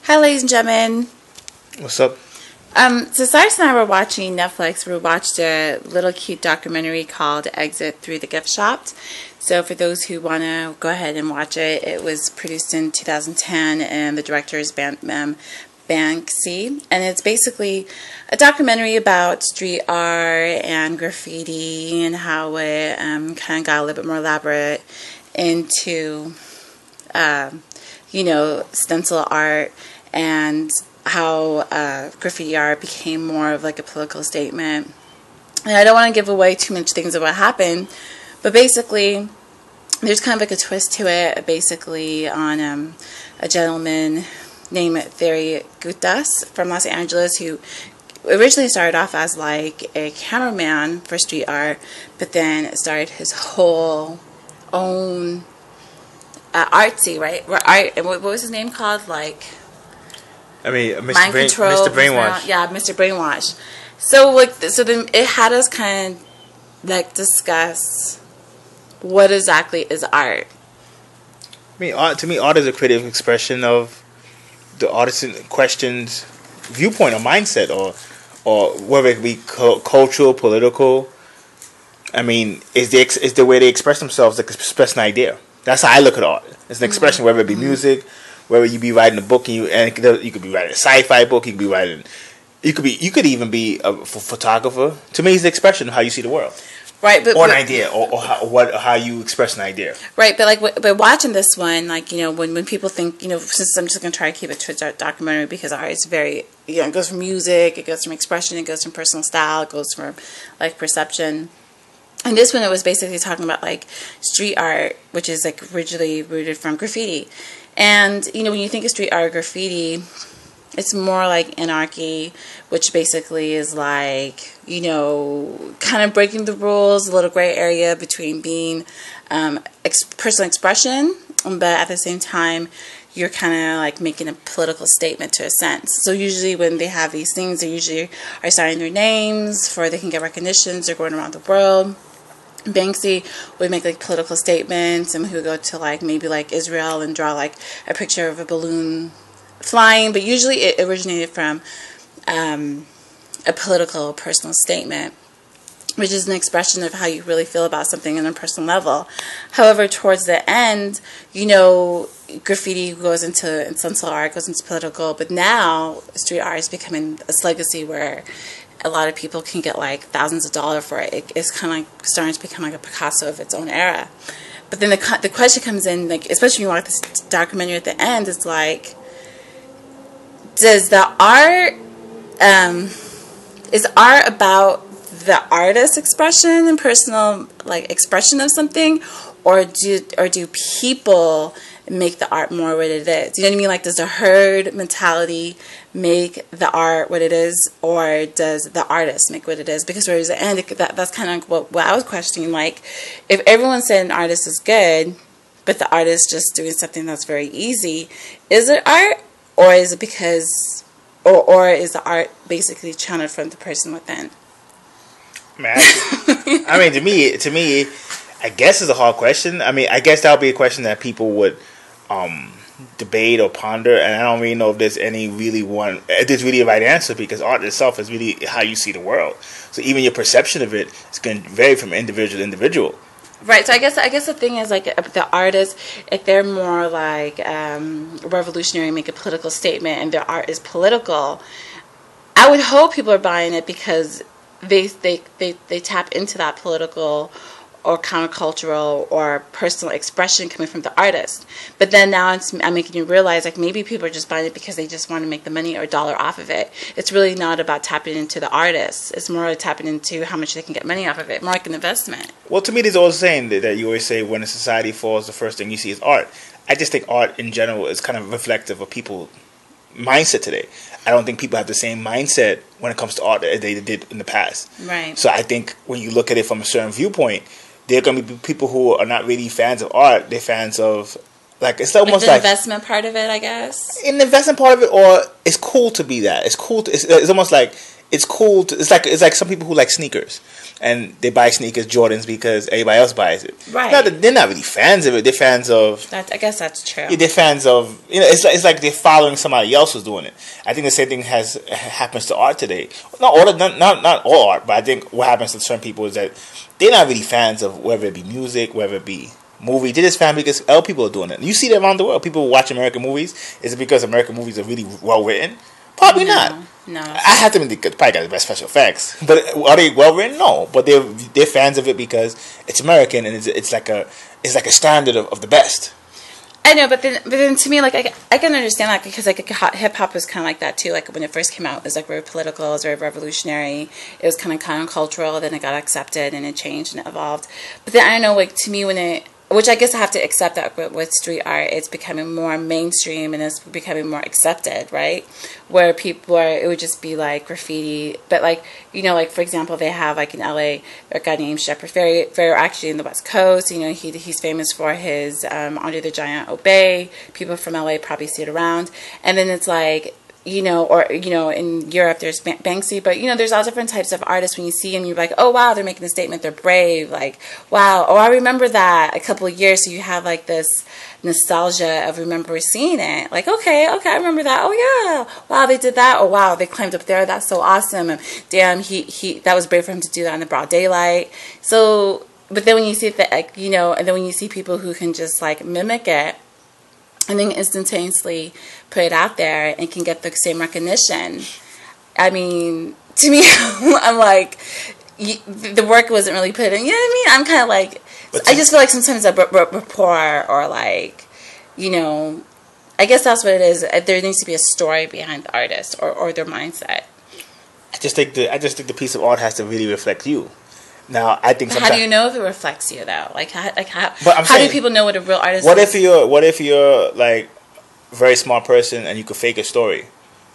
Hi, ladies and gentlemen. What's up? So Siris and I were watching Netflix. We watched a little cute documentary called Exit Through the Gift Shop. So for those who want to go ahead and watch it, it was produced in 2010, and the director is Banksy. And it's basically a documentary about street art and graffiti and how it kind of got a little bit more elaborate into, stencil art, and how graffiti art became more of like a political statement. And I don't want to give away too much things of what happened, but basically there's kind of like a twist to it, basically on a gentleman named Thierry Gutas from Los Angeles, who originally started off as like a cameraman for street art, but then started his whole own artsy, right? What was his name called? Mr. Brainwash. Yeah, Mr. Brainwash. So then it had us kind of like discuss what exactly is art. To me, art is a creative expression of the artist in question's viewpoint or mindset, or whether it be cultural, political. Is the way they express themselves, like express an idea. That's how I look at art. It's an expression, whether it be music, whether you be writing a book you could be writing a sci-fi book, you could even be a photographer. To me, it's the expression of how you see the world, right? Or an idea, or how you express an idea, right? But watching this one, when people think, since I'm just gonna try to keep it to a documentary, because art is very, it goes from music, it goes from expression, it goes from personal style, it goes from like perception. And this one, it was basically talking about like street art, which is like originally rooted from graffiti. And, when you think of street art or graffiti, it's more like anarchy, which basically is like, kind of breaking the rules, a little gray area between being personal expression, but at the same time, you're kind of like making a political statement to a sense. So usually when they have these things, they usually are signing their names for they can get recognitions. They're going around the world. Banksy would make like political statements, and he would go to like maybe like Israel and draw like a picture of a balloon flying, but usually it originated from a political personal statement, which is an expression of how you really feel about something on a personal level. However, towards the end, graffiti goes into, and stencil art goes into political, but now street art is becoming this legacy where a lot of people can get like thousands of dollars for it. It's kind of like starting to become like a Picasso of its own era. But then the question comes in, like, especially when you watch this documentary at the end, it's like, does the art, is art about the artist's expression and personal like expression of something, or do people make the art more what it is? You know what I mean? Like, does the herd mentality make the art what it is, or does the artist make what it is? Because towards the end, that's kind of what I was questioning. Like, if everyone said an artist is good, but the artist just doing something that's very easy, is it art, or is it because, or is the art basically channeled from the person within? To me, I guess it's a hard question. I guess that would be a question that people would debate or ponder, and I don't really know if there's really a right answer, because art itself is really how you see the world. So even your perception of it is going to vary from individual to individual. Right. So I guess the thing is, like, the artists, if they're more like revolutionary, make a political statement, and their art is political, I would hope people are buying it because they tap into that political or countercultural or personal expression coming from the artist. But then now I'm making you realize, like, maybe people are just buying it because they just want to make the money or dollar off of it. It's really not about tapping into the artist. It's more like tapping into how much they can get money off of it, more like an investment. Well, to me, there's always a saying that you always say, when a society falls, the first thing you see is art. I just think art in general is kind of reflective of people's mindset today. I don't think people have the same mindset when it comes to art that they did in the past. Right. So I think when you look at it from a certain viewpoint, there are going to be people who are not really fans of art. They're fans of, like, it's almost like the investment part of it, I guess. In the investment part of it, or it's cool to be that. It's cool. It's almost like it's cool. It's like some people who like sneakers, and they buy sneakers Jordans because everybody else buys it. Right. They're not really fans of it. They're fans of. I guess that's true. Yeah, they're fans of. It's like they're following somebody else who's doing it. I think the same thing happens to art today. Not all art, but I think what happens to certain people is that they're not really fans of whether it be music, whether it be movie. They're just fans because other people are doing it. You see that around the world. People watch American movies. Is it because American movies are really well written? Probably not. No. I have to admit, they probably got the best special effects. But are they well written? No. But they're fans of it because it's American and it's like a standard of the best. I know, but then to me, like I can understand that because like hip hop was kind of like that too. Like when it first came out, it was like very political, it was very revolutionary. It was kind of countercultural. Then it got accepted and it changed and it evolved. But then I don't know, like to me which I guess I have to accept that with street art, it's becoming more mainstream and it's becoming more accepted, right? Where it would just be like graffiti, but like, like for example, they have like in LA a guy named Shepard Fairey, actually in the West Coast. He's famous for his Andre the Giant Obey. People from LA probably see it around, and then it's like. In Europe there's Banksy, but there's all different types of artists. When you see them, you're like, oh wow, they're making a statement, they're brave, like wow, oh I remember that a couple of years, so you have like this nostalgia of remember seeing it, like okay I remember that, oh yeah, wow they did that, oh wow they climbed up there, that's so awesome, and damn he that was brave for him to do that in the broad daylight. So but then when you see that, like, and then when you see people who can just like mimic it and then instantaneously put it out there and can get the same recognition. I mean, to me, I'm like, the work wasn't really put in. You know what I mean? I'm kind of like, I just feel like sometimes a rapport or like, I guess that's what it is. There needs to be a story behind the artist or their mindset. I just think the piece of art has to really reflect you. Now, I think how do you know if it reflects you though? How saying, do people know what a real artist what is? What if you're like a very smart person and you could fake a story?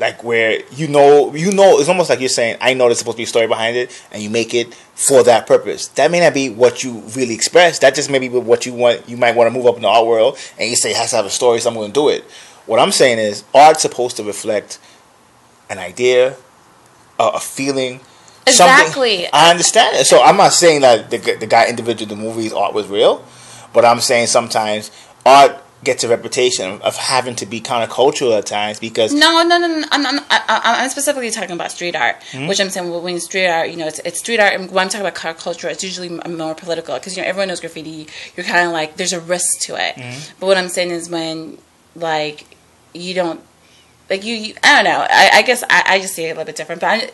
Like where it's almost like you're saying, I know there's supposed to be a story behind it, and you make it for that purpose. That may not be what you really express. That just may be what you want. You might want to move up in the art world, and you say it has to have a story, so I'm going to do it. What I'm saying is, art's supposed to reflect an idea, a feeling. Exactly. Something. I understand it. So I'm not saying that the guy individually in the movie's art was real, but I'm saying sometimes art gets a reputation of having to be countercultural at times because no. I'm specifically talking about street art, which I'm saying when street art, it's street art, and when I'm talking about countercultural, it's usually more political because everyone knows graffiti. You're kind of like there's a risk to it, but what I'm saying is when like you don't like you I don't know. I guess I just see it a little bit different, but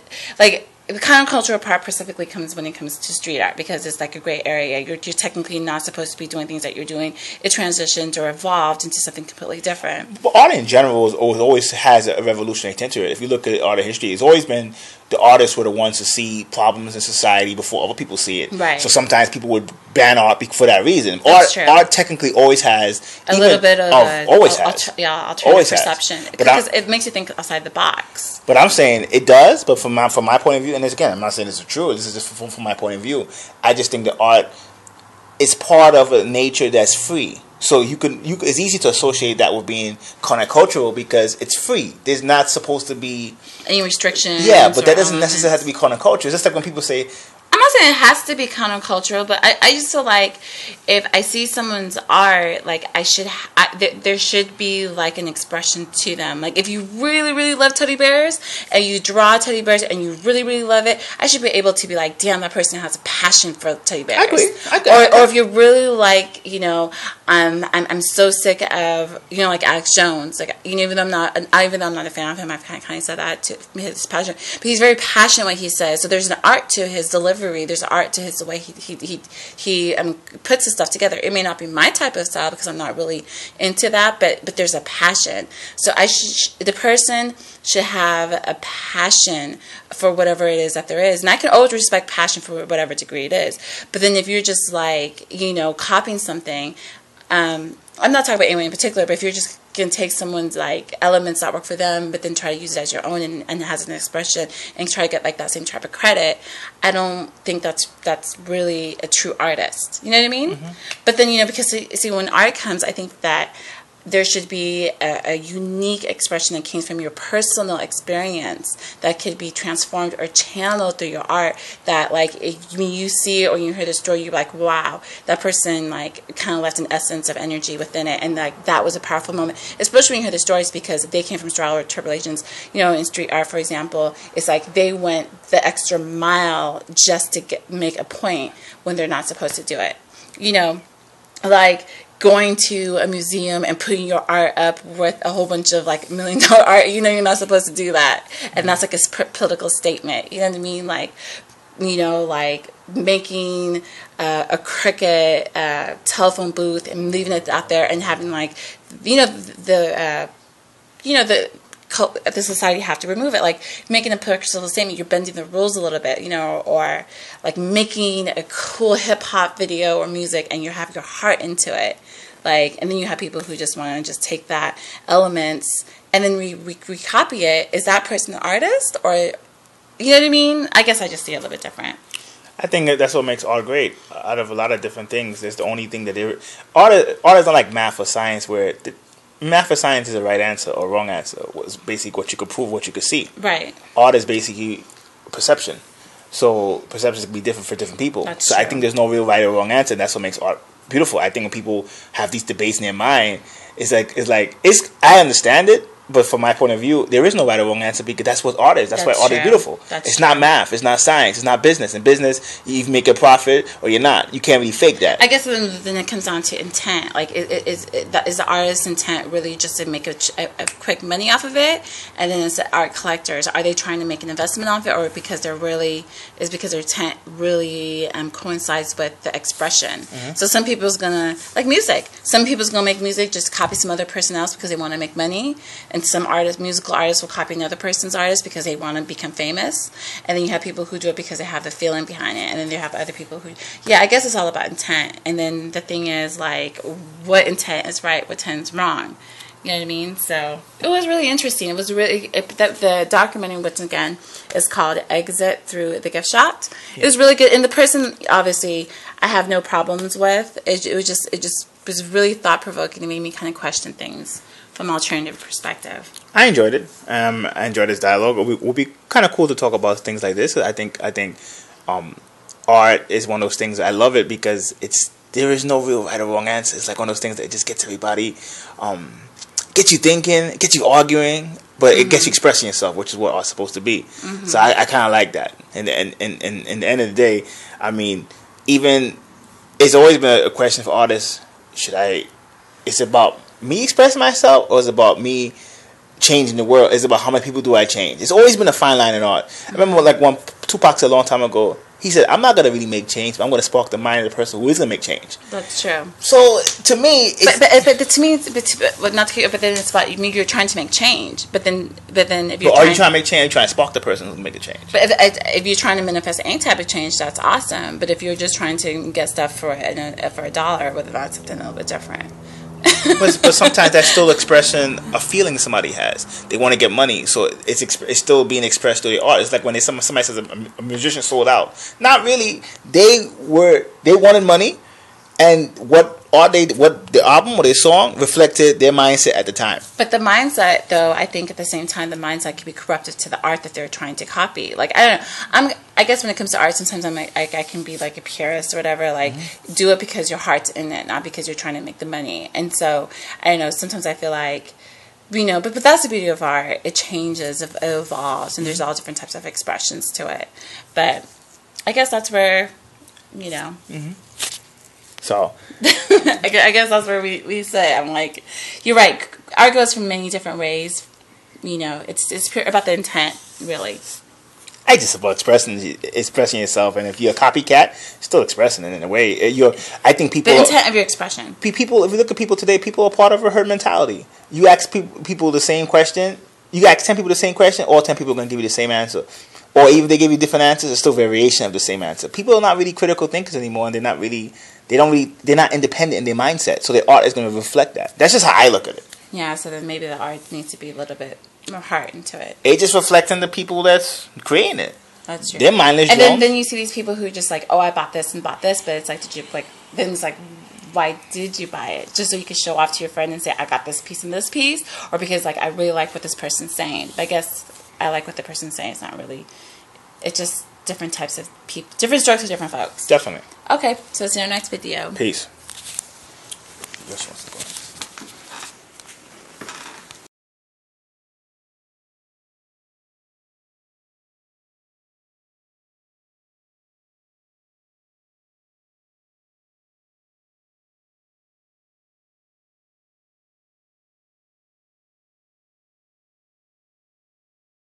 the countercultural part specifically comes when it comes to street art because it's like a gray area. You're technically not supposed to be doing things that you're doing. It transitions or evolved into something completely different. But art in general always has a revolutionary tint to it. If you look at art of history, it's always been the artists were the ones to see problems in society before other people see it. Right. So sometimes people would ban art for that reason. Art technically always has a little bit of alternative perception because it makes you think outside the box. But I'm saying it does. But from my point of view, and again, I'm not saying this is true. This is just from my point of view. I just think that art is part of a nature that's free. So it's easy to associate that with being countercultural because it's free. There's not supposed to be any restrictions. Yeah, but that doesn't necessarily have to be counterculture. It's just like when people say, I'm not saying it has to be countercultural, but I just feel like if I see someone's art, like there should be like an expression to them. Like if you really, really love teddy bears and you draw teddy bears and you really, really love it, I should be able to be like, damn, that person has a passion for teddy bears. I agree. Or if you're really like, I'm so sick of, like Alex Jones, like even though I'm not a fan of him, I've kind of said that to his passion, but he's very passionate what he says. So there's an art to his delivery. There's art to the way he puts his stuff together. It may not be my type of style because I'm not really into that, but there's a passion. So the person should have a passion for whatever it is that there is, and I can always respect passion for whatever degree it is. But then if you're just like copying something, I'm not talking about anyone in particular, but if you're just can take someone's like elements that work for them, but then try to use it as your own and it has an expression and try to get like that same type of credit, I don't think that's really a true artist. You know what I mean? Mm-hmm. But then because see when art comes, I think that there should be a unique expression that came from your personal experience that could be transformed or channeled through your art, that like when you see it or you hear the story, you're like, wow, that person like kind of left an essence of energy within it, and like that was a powerful moment, especially when you hear the stories, because they came from trial or tribulations. In street art, for example, it's like they went the extra mile just to make a point when they're not supposed to do it. Like going to a museum and putting your art up with a whole bunch of like $1 million art, you're not supposed to do that. And that's like a political statement. You know what I mean? Like, like making a cricket telephone booth and leaving it out there and having like, the society have to remove it, like making a personal statement. You're bending the rules a little bit, or like making a cool hip hop video or music and you have your heart into it, like, and then you have people who just want to just take that elements and then recopy it. Is that person an artist, or you know what I mean? I guess I just see it a little bit different. I think that's what makes art great. Out of a lot of different things, there's the only thing that art is not like math or science, where math or science is a right answer or wrong answer. It's basically what you could prove, what you could see. Right. Art is basically perception. So perceptions can be different for different people. That's so true. I think there's no real right or wrong answer. That's what makes art beautiful. I think when people have these debates in their mind, I understand it. But from my point of view, there is no right or wrong answer, because that's what art is. That's why art is beautiful. It's not math. It's not science. It's not business. In business, you either make a profit or you're not. You can't really fake that. I guess then it comes down to intent. Like, is the artist's intent really just to make a quick money off of it? And then it's the art collectors. Are they trying to make an investment off it, or because their intent really coincides with the expression? Mm-hmm. So some people's gonna, like music. Some people's gonna make music, just copy some other person else because they want to make money. And some musical artists will copy another person's artist because they want to become famous. And then you have people who do it because they have the feeling behind it. And then you have other people who, I guess it's all about intent. And then the thing is, like, what intent is right, what intent is wrong. You know what I mean? So it was really interesting. It was really, the documentary, once again, is called Exit Through the Gift Shop. Yeah. It was really good. And the person, obviously, I have no problems with. It was really thought-provoking. It made me kind of question things from an alternative perspective. I enjoyed it. I enjoyed this dialogue. It would be kind of cool to talk about things like this. I think art is one of those things. I love it because there is no real right or wrong answer. It's like one of those things that just gets everybody, get you thinking, get you arguing, but it gets you expressing yourself, which is what art's supposed to be. Mm-hmm. So I kind of like that. And in the end of the day, I mean, even it's always been a question for artists. It's about me expressing myself, or is it about me changing the world? Is it about how many people do I change? It's always been a fine line in art. I remember like Tupac said a long time ago, he said, I'm not going to really make change, but I'm going to spark the mind of the person who is going to make change. That's true. So to me, but then it's about you're trying to make change. But then if you're are you trying to make change? Are you trying to spark the person who make a change? But if you're trying to manifest any type of change, that's awesome. But if you're just trying to get stuff for $1, whether that's something a little bit different. but sometimes that's still expression a feeling somebody has. They want to get money, so it's still being expressed through the art. It's like when somebody says a musician sold out. Not really. They wanted money, and what the album or their song reflected their mindset at the time. But the mindset, though, I think at the same time, the mindset can be corrupted to the art that they're trying to copy. Like, I don't know. I guess when it comes to art, sometimes I can be like a purist or whatever. Like, do it because your heart's in it, not because you're trying to make the money. And so, I don't know. Sometimes I feel like, but that's the beauty of art. It changes, it evolves, and there's all different types of expressions to it. But I guess that's where, Mm-hmm. So I guess that's where we say, I'm like, you're right. Art goes from many different ways. It's pure about the intent, really. I just about expressing yourself, and if you're a copycat, still expressing it in a way. I think people. The intent of your expression. People, if you look at people today, people are part of a herd mentality. You ask people the same question. You ask 10 people the same question, all 10 people are going to give you the same answer. Or even if they give you different answers, it's still variation of the same answer. People are not really critical thinkers anymore, and they're not independent in their mindset. So their art is going to reflect that. That's just how I look at it. Yeah, so then maybe the art needs to be a little bit more heart into it. It just reflecting the people that's creating it. That's true. They're mindless. And then you see these people who just like, oh, I bought this and bought this, but it's like, then it's like, why did you buy it? Just so you can show off to your friend and say, I got this piece and this piece? Or because, like, I really like what this person's saying? But I guess I like what the person's saying. It's not really... It's just different types of people. Different strokes for different folks. Definitely. Okay, so see you in our next video. Peace. This one's going.